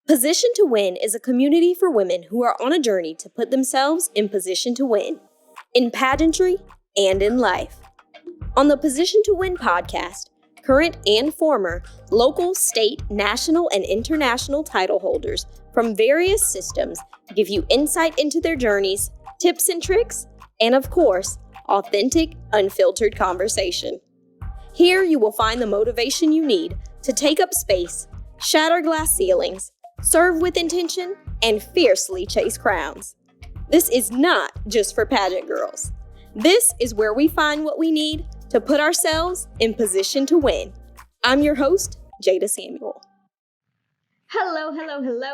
Position to Win is a community for women who are on a journey to put themselves in position to win, in pageantry and in life. On the Position to Win podcast, current and former local, state, national, and international title holders from various systems give you insight into their journeys, tips and tricks, and of course, authentic, unfiltered conversation. Here you will find the motivation you need to take up space, shatter glass ceilings, serve with intention, and fiercely chase crowns. This is not just for pageant girls. This is where we find what we need to put ourselves in position to win. I'm your host, Jada Samuel. Hello,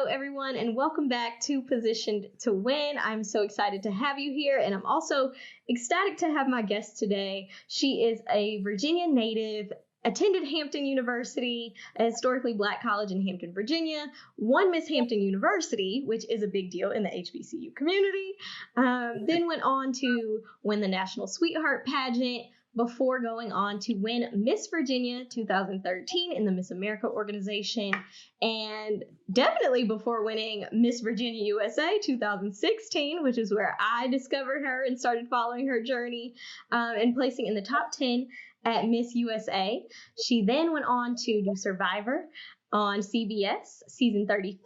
everyone, and welcome back to Positioned to Win. I'm so excited to have you here, and I'm also ecstatic to have my guest today. She is a Virginia native, attended Hampton University, a historically Black college in Hampton, Virginia, won Miss Hampton University, which is a big deal in the HBCU community, then went on to win the National Sweetheart Pageant, before going on to win Miss Virginia 2013 in the Miss America organization, and definitely before winning Miss Virginia USA 2016, which is where I discovered her and started following her journey, and placing in the top 10 at Miss USA. She then went on to do Survivor on CBS season 35,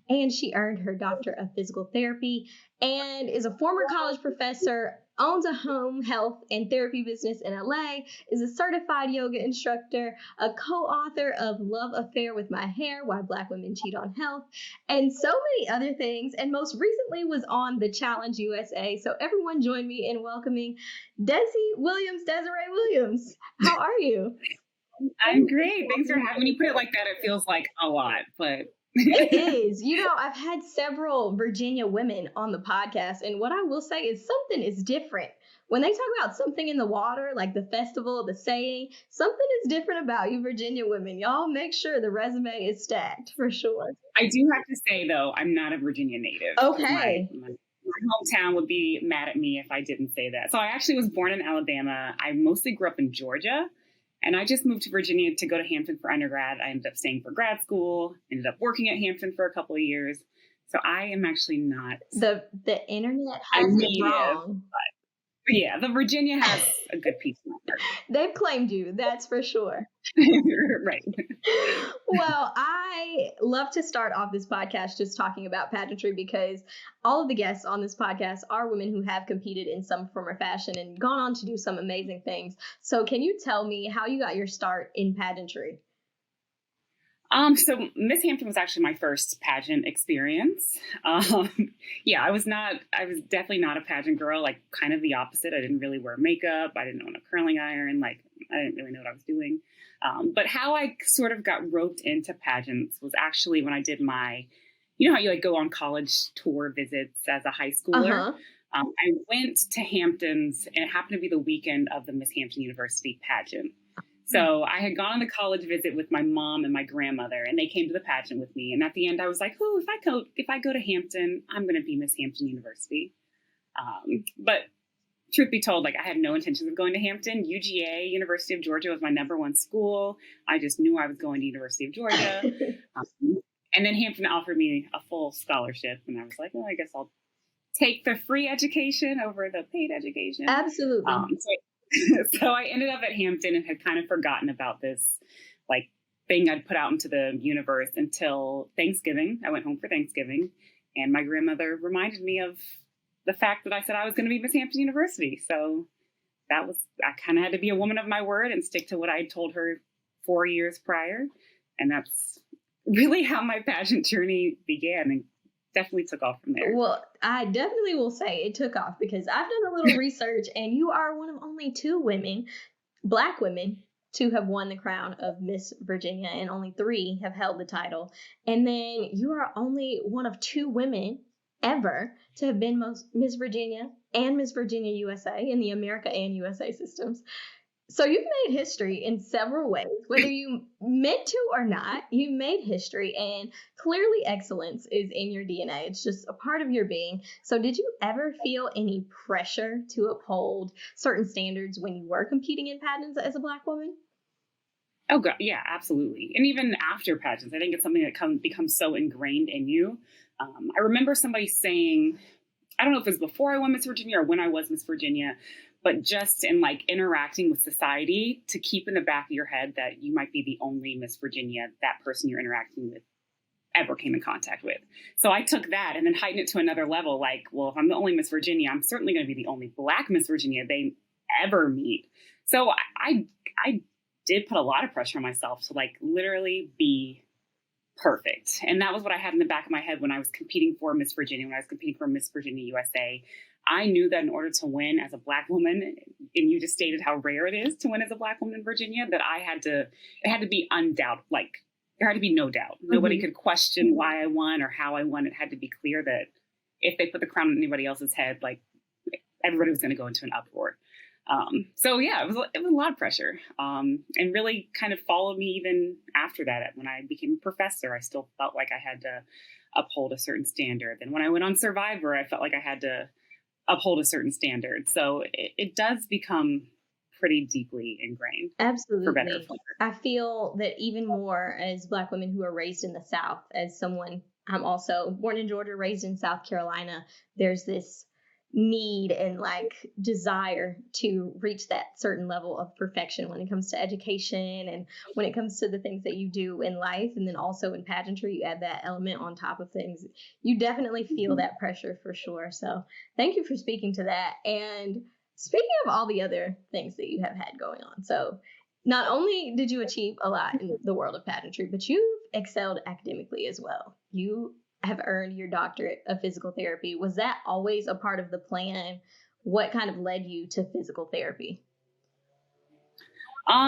and she earned her Doctor of Physical Therapy and is a former college professor, owns a home health and therapy business in LA, is a certified yoga instructor, a co-author of Love Affair with My Hair, Why Black Women Cheat on Health, and so many other things, and most recently was on The Challenge USA. So everyone join me in welcoming Desiree Williams. How are you? I'm great. Thanks for having me. When you put it like that, it feels like a lot, but it is. You know, I've had several Virginia women on the podcast, and what I will say is something is different. When they talk about something in the water, like the festival, the saying, something is different about you Virginia women. Y'all make sure the resume is stacked for sure. I do have to say, though, I'm not a Virginia native. Okay. My hometown would be mad at me if I didn't say that. So I actually was born in Alabama. I mostly grew up in Georgia. And I just moved to Virginia to go to Hampton for undergrad. I ended up staying for grad school, ended up working at Hampton for a couple of years. So I am actually not the internet has it wrong. But yeah, the Virginia has a good piece of my heart. They've claimed you, that's for sure. Right. Well, I love to start off this podcast just talking about pageantry because all of the guests on this podcast are women who have competed in some form or fashion and gone on to do some amazing things. So can you tell me how you got your start in pageantry? So Miss Hampton was actually my first pageant experience. I was definitely not a pageant girl, like kind of the opposite. I didn't really wear makeup. I didn't own a curling iron. I didn't really know what I was doing. But how I sort of got roped into pageants was actually when I did my, you know how you go on college tour visits as a high schooler? Uh-huh. I went to Hampton's, and it happened to be the weekend of the Miss Hampton University pageant. So I had gone on the college visit with my mom and my grandmother, and they came to the pageant with me. And at the end, I was like, "Oh, if I go to Hampton, I'm going to be Miss Hampton University." But truth be told, I had no intentions of going to Hampton. UGA, University of Georgia, was my number one school. I just knew I was going to University of Georgia. And then Hampton offered me a full scholarship, and I was like, "Well, I guess I'll take the free education over the paid education." Absolutely. So I ended up at Hampton and had kind of forgotten about this thing I'd put out into the universe until Thanksgiving. I went home for Thanksgiving, and my grandmother reminded me of the fact that I said I was going to be Miss Hampton University. So I kind of had to be a woman of my word and stick to what I had told her 4 years prior. And that's really how my pageant journey began, and definitely took off from there. Well, I definitely will say it took off because I've done a little research, and you are one of only 2 women, Black women, to have won the crown of Miss Virginia, and only 3 have held the title. And then you are only one of 2 women ever to have been Miss Virginia and Miss Virginia USA in the America and USA systems. So you've made history in several ways, whether you meant to or not. You made history, and clearly excellence is in your DNA. It's just a part of your being. So did you ever feel any pressure to uphold certain standards when you were competing in pageants as a Black woman? Oh, God, yeah, absolutely. And even after pageants, I think it's something that becomes so ingrained in you. I remember somebody saying, I don't know if it was before I won Miss Virginia or when I was Miss Virginia, but just in like interacting with society, to keep in the back of your head that you might be the only Miss Virginia that person you're interacting with ever came in contact with. So I took that and then heightened it to another level. Like, well, if I'm the only Miss Virginia, I'm certainly going to be the only Black Miss Virginia they ever meet. So I did put a lot of pressure on myself to like literally be perfect. And that was what I had in the back of my head when I was competing for Miss Virginia, when I was competing for Miss Virginia USA. I knew that in order to win as a Black woman, and you just stated how rare it is to win as a Black woman in Virginia, that it had to be undoubted, like there had to be no doubt. Mm-hmm. Nobody could question why I won or how I won. It had to be clear that if they put the crown on anybody else's head, like everybody was going to go into an uproar. So yeah, it was a lot of pressure, and really kind of followed me even after that. When I became a professor, I still felt like I had to uphold a certain standard. And when I went on Survivor, I felt like I had to uphold a certain standard. So it does become pretty deeply ingrained. Absolutely. For better or for worse. I feel that even more as Black women who are raised in the South, as someone, I'm also born in Georgia, raised in South Carolina, there's this need and like desire to reach that certain level of perfection when it comes to education and when it comes to the things that you do in life. And then also in pageantry, you add that element on top of things. You definitely feel that pressure for sure. So thank you for speaking to that. And speaking of all the other things that you have had going on, so not only did you achieve a lot in the world of pageantry, but you've excelled academically as well. You have earned your doctorate of physical therapy. Was that always a part of the plan? What kind of led you to physical therapy?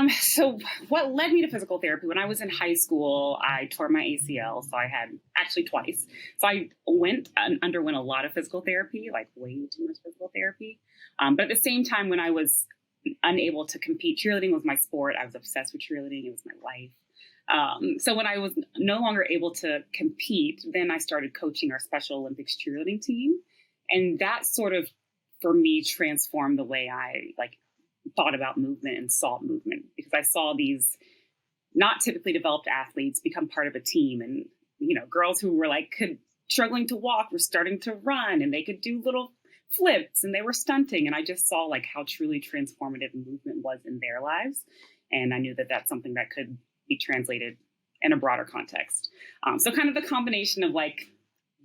So what led me to physical therapy, when I was in high school, I tore my ACL. So I had actually twice. So I went and underwent a lot of physical therapy, like way too much physical therapy. But at the same time, when I was unable to compete, cheerleading was my sport. I was obsessed with cheerleading. It was my life. So when I was no longer able to compete, then I started coaching our Special Olympics cheerleading team. And that sort of, for me, transformed the way I like thought about movement and saw movement, because I saw these not typically developed athletes become part of a team. And, you know, girls who were like struggling to walk were starting to run, and they could do little flips, and they were stunting. And I just saw like how truly transformative movement was in their lives. And I knew that that's something that could be translated in a broader context. So kind of the combination of like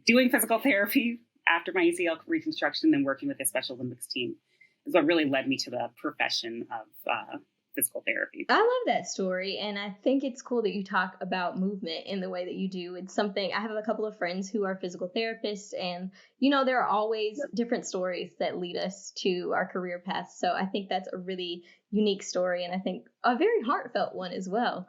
doing physical therapy after my ACL reconstruction and working with the Special Olympics team is what really led me to the profession of physical therapy. I love that story. And I think it's cool that you talk about movement in the way that you do. It's something, I have a couple of friends who are physical therapists, and, you know, there are always different stories that lead us to our career paths. So I think that's a really unique story, and I think a very heartfelt one as well.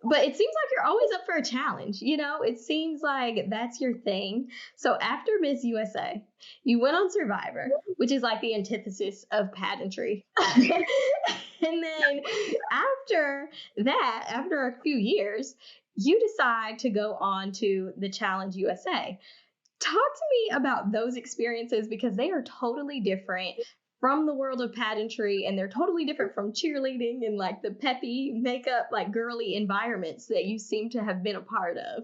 But it seems like you're always up for a challenge. You know, it seems like that's your thing. So after Miss USA, you went on Survivor, which is like the antithesis of pageantry. And then after that, after a few years, you decide to go on to the Challenge USA. Talk to me about those experiences, because they are totally different from the world of pageantry, and they're totally different from cheerleading and like the peppy makeup, like girly environments that you seem to have been a part of.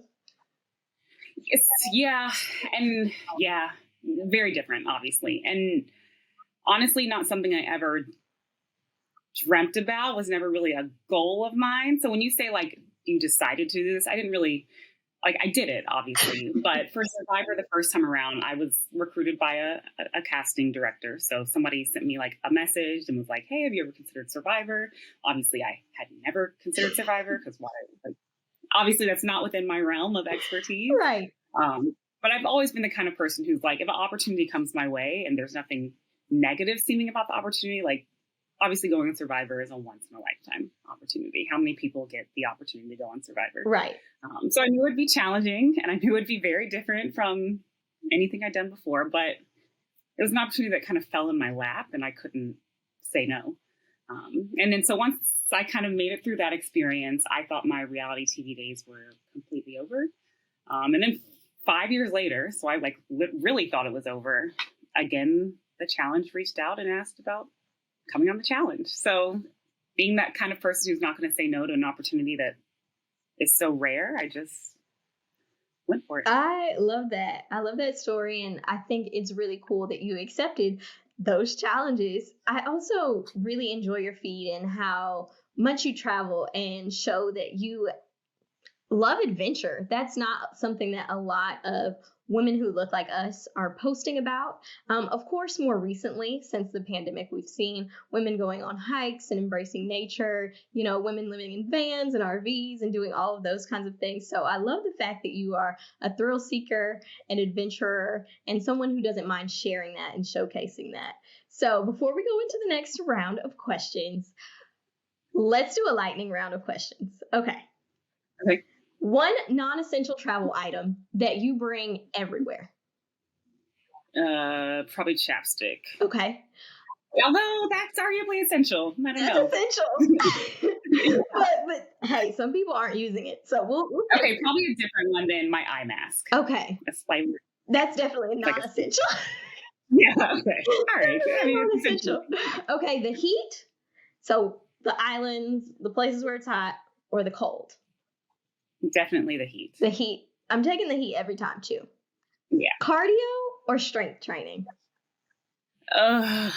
Yeah. And yeah, very different, obviously. And honestly, not something I ever dreamt about, was never really a goal of mine. So when you say like you decided to do this, I didn't really, like, I did it, obviously, but for Survivor the first time around, I was recruited by a casting director. So somebody sent me like a message and was like, hey, have you ever considered Survivor? Obviously, I had never considered Survivor, because obviously that's not within my realm of expertise. Right. But I've always been the kind of person who's like, if an opportunity comes my way and there's nothing negative seeming about the opportunity, like, obviously going on Survivor is a once in a lifetime opportunity. How many people get the opportunity to go on Survivor? Right. So I knew it'd be challenging, and I knew it'd be very different from anything I'd done before, but it was an opportunity that kind of fell in my lap, and I couldn't say no. And then so once I kind of made it through that experience, I thought my reality TV days were completely over. And then 5 years later, so I like really thought it was over. Again, the Challenge reached out and asked about coming on the Challenge. So being that kind of person who's not going to say no to an opportunity that is so rare, I just went for it. I love that. I love that story. And I think it's really cool that you accepted those challenges. I also really enjoy your feed and how much you travel and show that you love adventure. That's not something that a lot of women who look like us are posting about. Of course, more recently, since the pandemic, we've seen women going on hikes and embracing nature, women living in vans and RVs and doing all of those kinds of things. So I love the fact that you are a thrill seeker, an adventurer, and someone who doesn't mind sharing that and showcasing that. So before we go into the next round of questions, let's do a lightning round of questions. Okay. One non-essential travel item that you bring everywhere. Probably chapstick. Okay. Although that's arguably essential. I don't know. Essential. but hey, some people aren't using it. So we'll okay, probably a different one than my eye mask. Okay. That's definitely a non-essential. Yeah, okay. All right. I mean, it's essential. Okay, the heat. So the islands, the places where it's hot, or the cold. Definitely the heat. The heat. I'm taking the heat every time too. Yeah. Cardio or strength training? I'll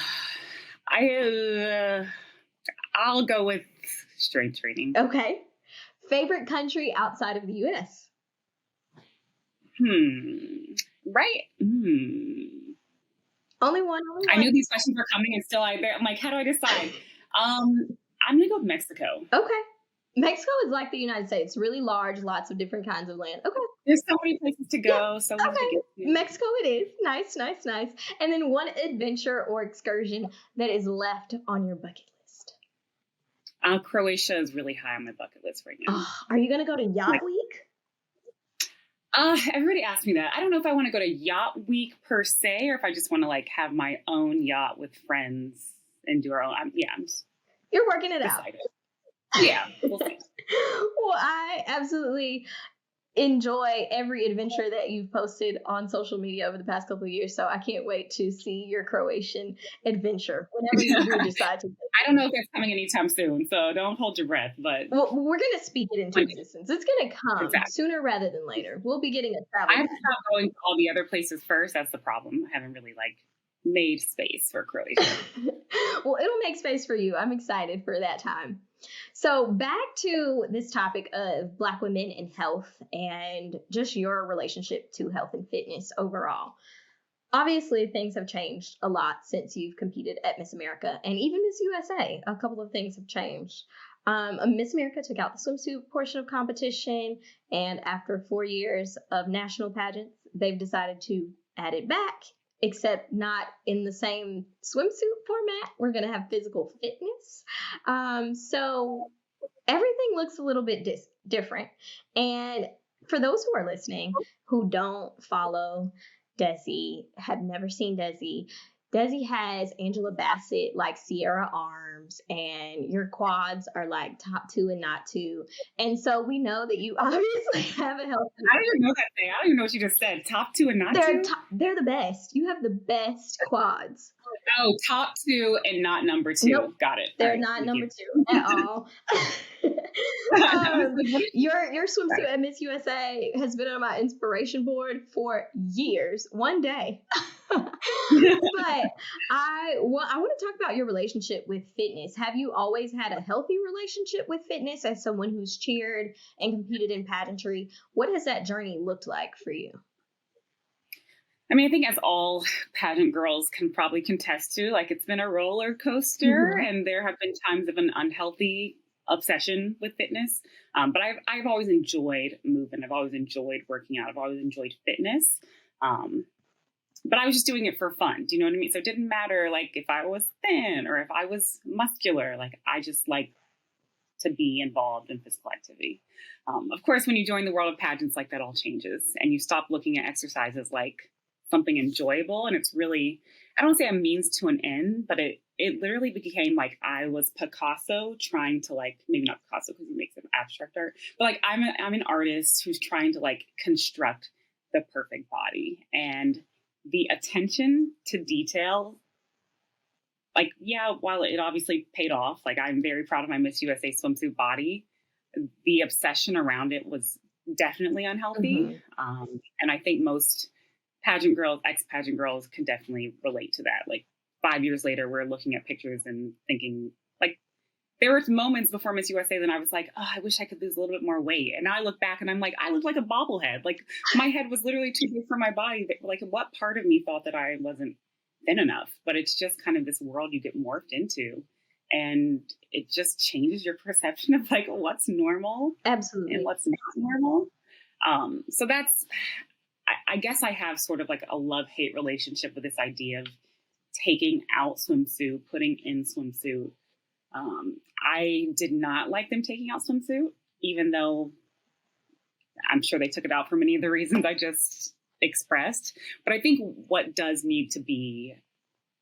go with strength training. Okay. Favorite country outside of the U.S.? Right. Only one. I knew these questions were coming and still I'm like, how do I decide? I'm going to go with Mexico. Okay. Mexico is like the United States, really large, lots of different kinds of land. Okay. There's so many places to go. Yeah. So okay. To get to. Mexico it is. Nice. And then one adventure or excursion that is left on your bucket list. Croatia is really high on my bucket list right now. Are you going to go to Yacht Week? Everybody asks me that. I don't know if I want to go to Yacht Week per se, or if I just want to have my own yacht with friends and do our own. You're working it out. Yeah, we'll see. Well, I absolutely enjoy every adventure that you've posted on social media over the past couple of years. So I can't wait to see your Croatian adventure whenever you do decide to. I don't know if it's coming anytime soon, so don't hold your breath. But we're going to speak it into existence. It's going to come sooner rather than later. We'll be getting a travel. I have to stop going to all the other places first. That's the problem. I haven't really made space for Croatia. Well, it'll make space for you. I'm excited for that time. So back to this topic of Black women in health and just your relationship to health and fitness overall. Obviously, things have changed a lot since you've competed at Miss America and even Miss USA. A couple of things have changed. Miss America took out the swimsuit portion of competition, and after 4 years of national pageants, they've decided to add it back, except not in the same swimsuit format. We're going to have physical fitness. So everything looks a little bit different. And for those who are listening who don't follow Desi, have never seen Desi, Desi has Angela Bassett like Sierra arms, and your quads are like top 2 and not 2. And so we know that you obviously have a healthy. I don't even know that thing. I don't even know what you just said. Top 2 and not 2? They're the best. You have the best quads. Oh, top 2 and not number 2. Nope. Got it. They're not number 2 at all. Your swimsuit at Miss USA has been on my inspiration board for years. One day. But I want to talk about your relationship with fitness. Have you always had a healthy relationship with fitness as someone who's cheered and competed in pageantry? What has that journey looked like for you? I mean, I think as all pageant girls can probably contest to, it's been a roller coaster, and there have been times of an unhealthy obsession with fitness. But I've always enjoyed movement. I've always enjoyed working out. I've always enjoyed fitness. But I was just doing it for fun. Do you know what I mean? So it didn't matter if I was thin or if I was muscular. I just like to be involved in physical activity. Of course, when you join the world of pageants, that all changes, and you stop looking at exercises like something enjoyable. And it's really, I don't say a means to an end, but it literally became I was Picasso trying to maybe not Picasso because he makes an abstract art, but I'm an artist who's trying to construct the perfect body, and the attention to detail like, yeah, while it obviously paid off, like I'm very proud of my Miss USA swimsuit body, the obsession around it was definitely unhealthy. And I think most pageant girls, ex-pageant girls, can definitely relate to that. Like 5 years later, we're looking at pictures and thinking, like, there were moments before Miss USA that I was like, oh, I wish I could lose a little bit more weight. And now I look back and I'm like, I look like a bobblehead. Like my head was literally too big for my body. Like what part of me thought that I wasn't thin enough? But it's just kind of this world you get morphed into. And it just changes your perception of like what's normal and what's not normal. So that's, I guess I have sort of like a love-hate relationship with this idea of taking out swimsuit, putting in swimsuit. I did not like them taking out swimsuit, even though I'm sure they took it out for many of the reasons I just expressed. But I think what does need to be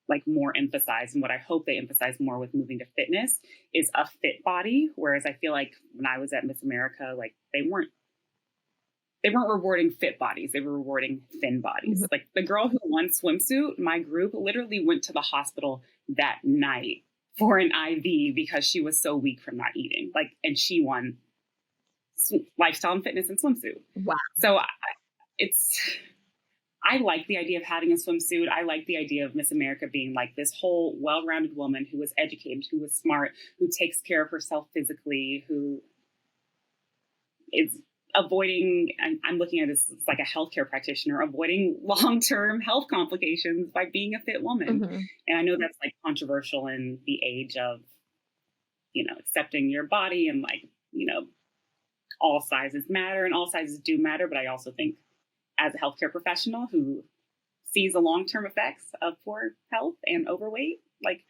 like more emphasized, and what I hope they emphasize more with moving to fitness, is a fit body. Whereas I feel like when I was at Miss America, like they weren't rewarding fit bodies. They were rewarding thin bodies. Like the girl who won swimsuit, my group literally went to the hospital that night for an IV because she was so weak from not eating. Like, and she won lifestyle and fitness and swimsuit. Wow. So I like the idea of having a swimsuit. I like the idea of Miss America being like this whole well-rounded woman who was educated, who was smart, who takes care of herself physically, who is avoiding, I'm looking at this as like a healthcare practitioner, avoiding long-term health complications by being a fit woman. And I know that's like controversial in the age of, accepting your body and like, all sizes matter and all sizes do matter. But I also think as a healthcare professional who sees the long-term effects of poor health and overweight, like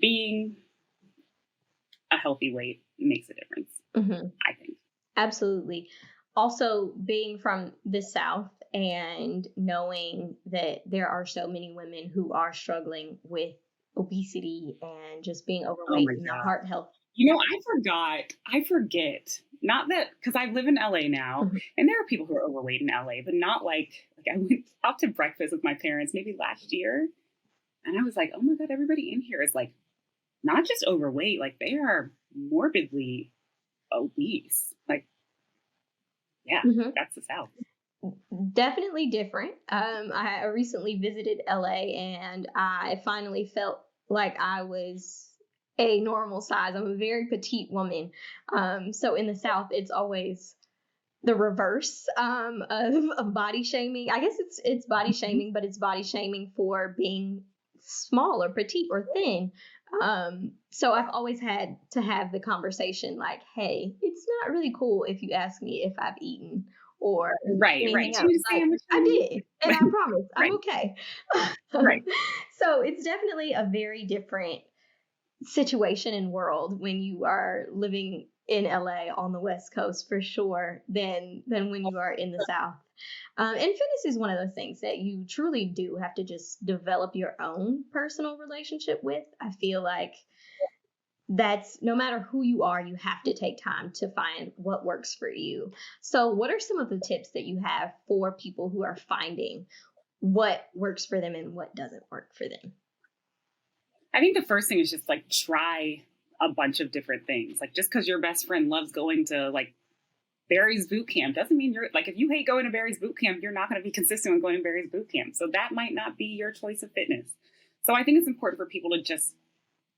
being a healthy weight makes a difference, I think. Absolutely. Also, being from the South and knowing that there are so many women who are struggling with obesity and just being overweight and the heart health. I forget. Not that, because I live in LA now, and there are people who are overweight in LA, but not like I went out to breakfast with my parents maybe last year, and I was like, oh my God, everybody in here is like not just overweight, like they are morbidly obese. Like, yeah, that's the South. Definitely different. I recently visited LA and I finally felt like I was a normal size. I'm a very petite woman. So in the South, it's always the reverse of body shaming. I guess it's body shaming, but it's body shaming for being small or petite or thin. So I've always had to have the conversation like, hey, it's not really cool if you ask me if I've eaten or right. Like, I did, and I promise I'm okay. Right. So it's definitely a very different situation and world when you are living in LA on the West Coast for sure than when you are in the South. And fitness is one of those things that you truly do have to just develop your own personal relationship with. I feel like that's no matter who you are, you have to take time to find what works for you. So what are some of the tips that you have for people who are finding what works for them and what doesn't work for them? I think the first thing is just like try a bunch of different things. Like just because your best friend loves going to like Barry's boot camp doesn't mean you're like, if you hate going to Barry's boot camp, you're not going to be consistent with going to Barry's boot camp. So that might not be your choice of fitness. So I think it's important for people to just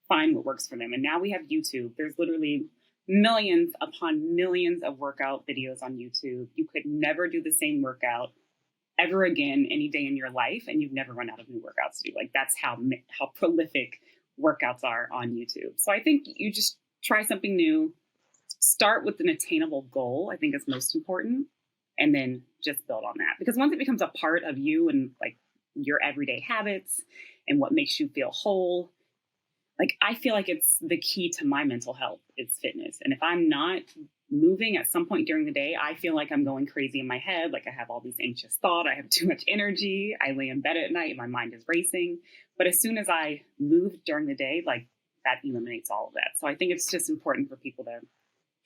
find what works for them. And now we have YouTube. There's literally millions upon millions of workout videos on YouTube. You could never do the same workout ever again any day in your life, and you've never run out of new workouts to do. Like that's how prolific workouts are on YouTube. So I think you just try something new. Start with an attainable goal, I think is most important, and then just build on that. Because once it becomes a part of you and like your everyday habits and what makes you feel whole, like I feel like it's the key to my mental health is fitness. And if I'm not moving at some point during the day, I feel like I'm going crazy in my head. Like I have all these anxious thoughts. I have too much energy. I lay in bed at night and my mind is racing. But as soon as I move during the day, like that eliminates all of that. So I think it's just important for people to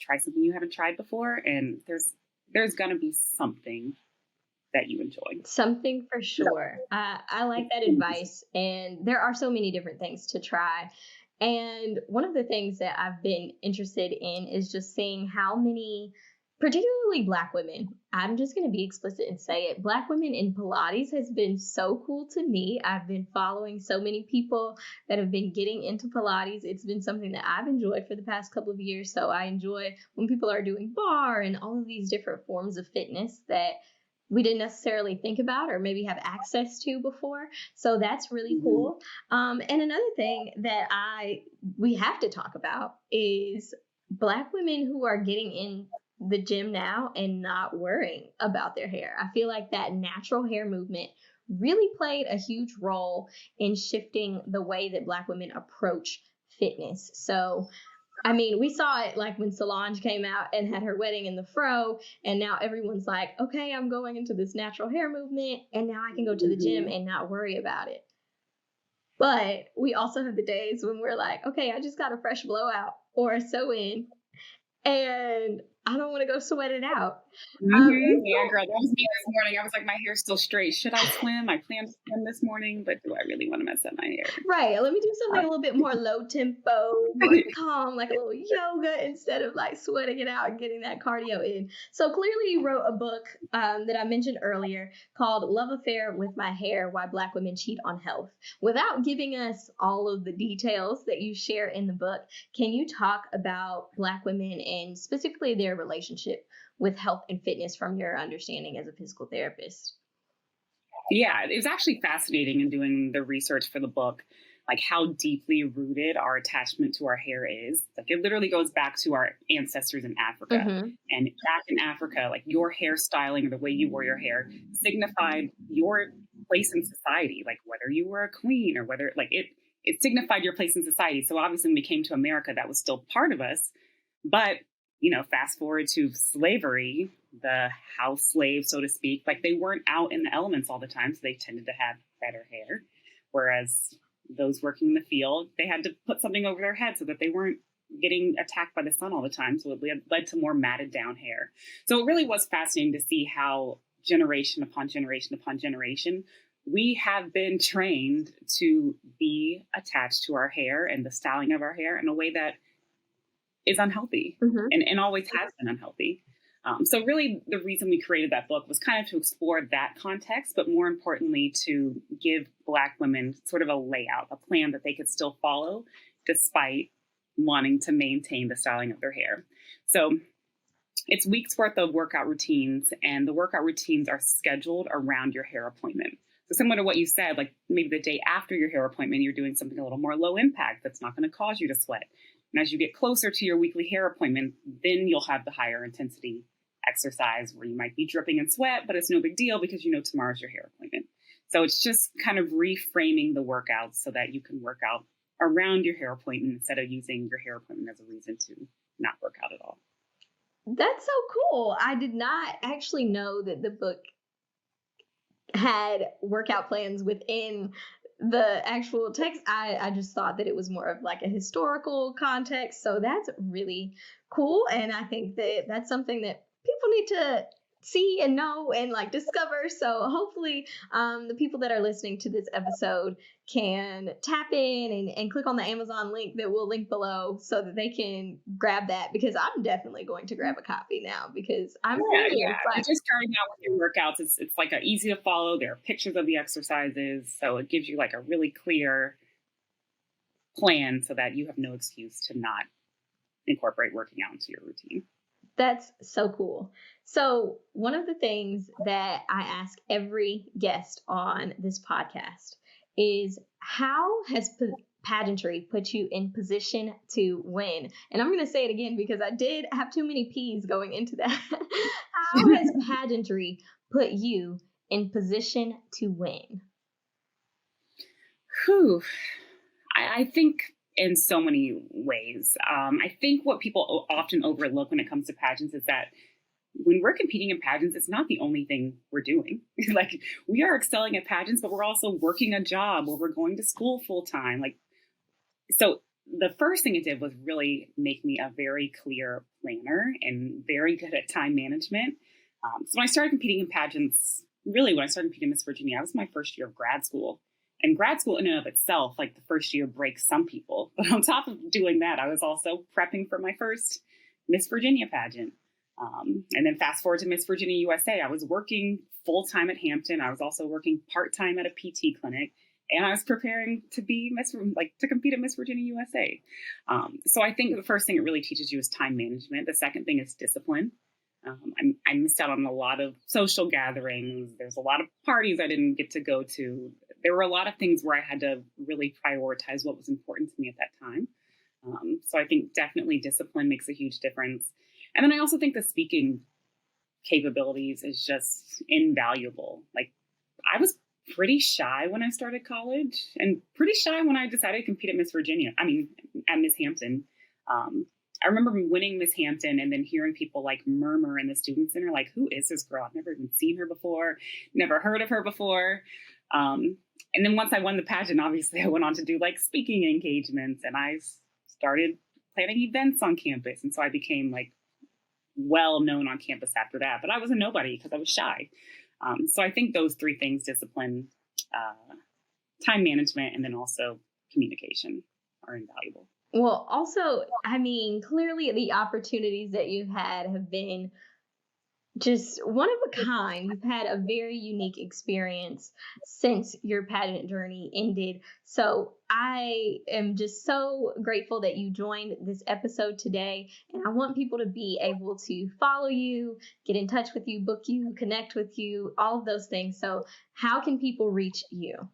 try something you haven't tried before. And there's going to be something that you enjoy. Something for sure. I like that advice. And there are so many different things to try. And one of the things that I've been interested in is just seeing how many, particularly Black women, I'm just going to be explicit and say it, Black women in Pilates has been so cool to me. I've been following so many people that have been getting into Pilates. It's been something that I've enjoyed for the past couple of years. So I enjoy when people are doing bar and all of these different forms of fitness that we didn't necessarily think about or maybe have access to before. So that's really cool. And another thing that we have to talk about is Black women who are getting in the gym now and not worrying about their hair. I feel like that natural hair movement really played a huge role in shifting the way that Black women approach fitness. So I mean, we saw it like when Solange came out and had her wedding in the fro, and now everyone's like, okay, I'm going into this natural hair movement, and now I can go to the gym and not worry about it. But we also have the days when we're like, okay, I just got a fresh blowout or a sew-in, and I don't want to go sweat it out. Yeah, girl, that was me this morning. I was like, my hair's still straight. Should I swim? I planned to swim this morning, but do I really want to mess up my hair? Right. Let me do something a little bit more low tempo, more calm, like a little yoga instead of like sweating it out and getting that cardio in. So clearly you wrote a book that I mentioned earlier called Love Affair with My Hair, Why Black Women Cheat on Health. Without giving us all of the details that you share in the book, can you talk about Black women and specifically their relationship with health and fitness from your understanding as a physical therapist? Yeah, it was actually fascinating in doing the research for the book, like how deeply rooted our attachment to our hair is. Like it literally goes back to our ancestors in Africa. And back in Africa, like your hairstyling or the way you wore your hair signified your place in society, like whether you were a queen or whether like it signified your place in society. So obviously when we came to America, that was still part of us. But fast forward to slavery, the house slave, so to speak, like they weren't out in the elements all the time. So they tended to have better hair. Whereas those working in the field, they had to put something over their head so that they weren't getting attacked by the sun all the time. So it led to more matted down hair. So it really was fascinating to see how generation upon generation upon generation, we have been trained to be attached to our hair and the styling of our hair in a way that is unhealthy and always has been unhealthy. So really the reason we created that book was kind of to explore that context, but more importantly, to give Black women sort of a layout, a plan that they could still follow despite wanting to maintain the styling of their hair. So it's weeks worth of workout routines, and the workout routines are scheduled around your hair appointment. So similar to what you said, like maybe the day after your hair appointment, you're doing something a little more low impact that's not going to cause you to sweat. And as you get closer to your weekly hair appointment, then you'll have the higher intensity exercise where you might be dripping in sweat, but it's no big deal because tomorrow's your hair appointment. So it's just kind of reframing the workouts so that you can work out around your hair appointment instead of using your hair appointment as a reason to not work out at all. That's so cool. I did not actually know that the book had workout plans within the actual text. I just thought that it was more of like a historical context. So that's really cool. And I think that that's something that people need to see and know and like discover. So hopefully the people that are listening to this episode can tap in and click on the Amazon link that we'll link below so that they can grab that, because I'm definitely going to grab a copy now because I'm really You're just starting out with your workouts. It's like easy to follow. There are pictures of the exercises, so it gives you like a really clear plan so that you have no excuse to not incorporate working out into your routine. That's so cool. So one of the things that I ask every guest on this podcast is, how has pageantry put you in position to win? And I'm going to say it again because I did have too many P's going into that. How has pageantry put you in position to win? I think in so many ways. I think what people often overlook when it comes to pageants is that when we're competing in pageants, it's not the only thing we're doing. Like, we are excelling at pageants, but we're also working a job or we're going to school full time. Like, so the first thing it did was really make me a very clear planner and very good at time management. So when I started competing in pageants really when I started competing Miss Virginia, I was my first year of grad school. And grad school in and of itself, like the first year breaks some people. But on top of doing that, I was also prepping for my first Miss Virginia pageant. And then fast forward to Miss Virginia USA, I was working full-time at Hampton. I was also working part-time at a PT clinic. And I was preparing to be to compete at Miss Virginia USA. So I think the first thing it really teaches you is time management. The second thing is discipline. I missed out on a lot of social gatherings. There's a lot of parties I didn't get to go to. There were a lot of things where I had to really prioritize what was important to me at that time. So I think definitely discipline makes a huge difference. And then I also think the speaking capabilities is just invaluable. Like, I was pretty shy when I started college and pretty shy when I decided to compete at Miss Virginia. At Miss Hampton. I remember winning Miss Hampton and then hearing people like murmur in the student center, like, who is this girl? I've never even seen her before, never heard of her before. And then once I won the pageant, obviously I went on to do like speaking engagements, and I started planning events on campus. And so I became like well known on campus after that, but I was a nobody because I was shy. So I think those three things, discipline, time management, and then also communication, are invaluable. Well, also, clearly the opportunities that you've had have been just one of a kind. You've had a very unique experience since your pageant journey ended. So I am just so grateful that you joined this episode today. And I want people to be able to follow you, get in touch with you, book you, connect with you, all of those things. So how can people reach you?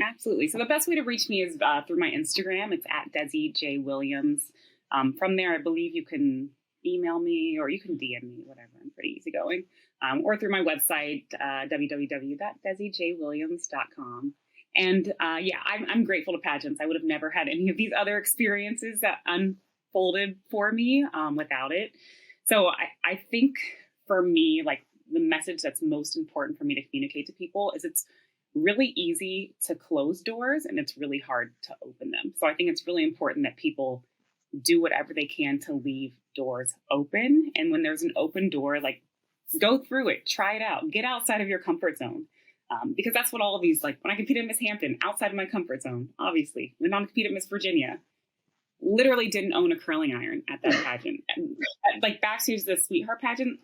Absolutely. So the best way to reach me is through my Instagram. It's at Desi J. Williams. From there, I believe you can email me or you can DM me, whatever. I'm pretty easygoing. Or through my website, www.desijwilliams.com. And I'm grateful to pageants. I would have never had any of these other experiences that unfolded for me without it. So I think for me, like, the message that's most important for me to communicate to people is it's really easy to close doors and it's really hard to open them. So I think it's really important that people do whatever they can to leave doors open. And when there's an open door, like, go through it, try it out, get outside of your comfort zone. Because that's what all of these, like, when I competed at Miss Hampton, outside of my comfort zone, obviously. Went on to compete at Miss Virginia, literally didn't own a curling iron at that pageant. And, like, backstage the Sweetheart pageant,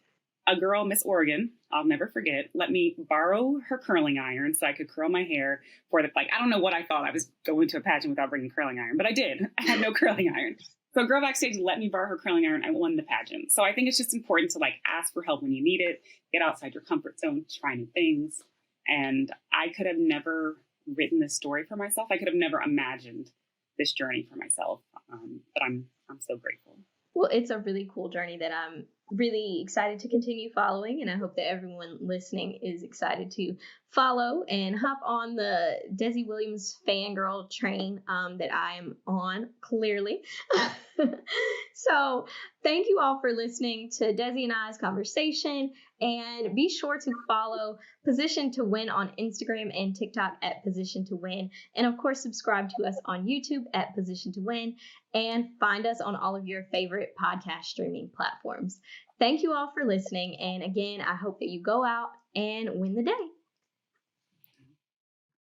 a girl, Miss Oregon, I'll never forget, let me borrow her curling iron so I could curl my hair for the, like, I don't know what I thought. I was going to a pageant without bringing a curling iron, but I did. I had no curling iron. So a girl backstage let me borrow her curling iron. I won the pageant. So I think it's just important to, like, ask for help when you need it, get outside your comfort zone, try new things. And I could have never written this story for myself. I could have never imagined this journey for myself. But I'm so grateful. Well, it's a really cool journey that I'm really excited to continue following, and I hope that everyone listening is excited to follow and hop on the Desi Williams fangirl train that I am on, clearly. So thank you all for listening to Desi and I's conversation, and be sure to follow Position to Win on Instagram and TikTok at Position to Win, and of course subscribe to us on YouTube at Position to Win, and find us on all of your favorite podcast streaming platforms. Thank you all for listening, and again, I hope that you go out and win the day.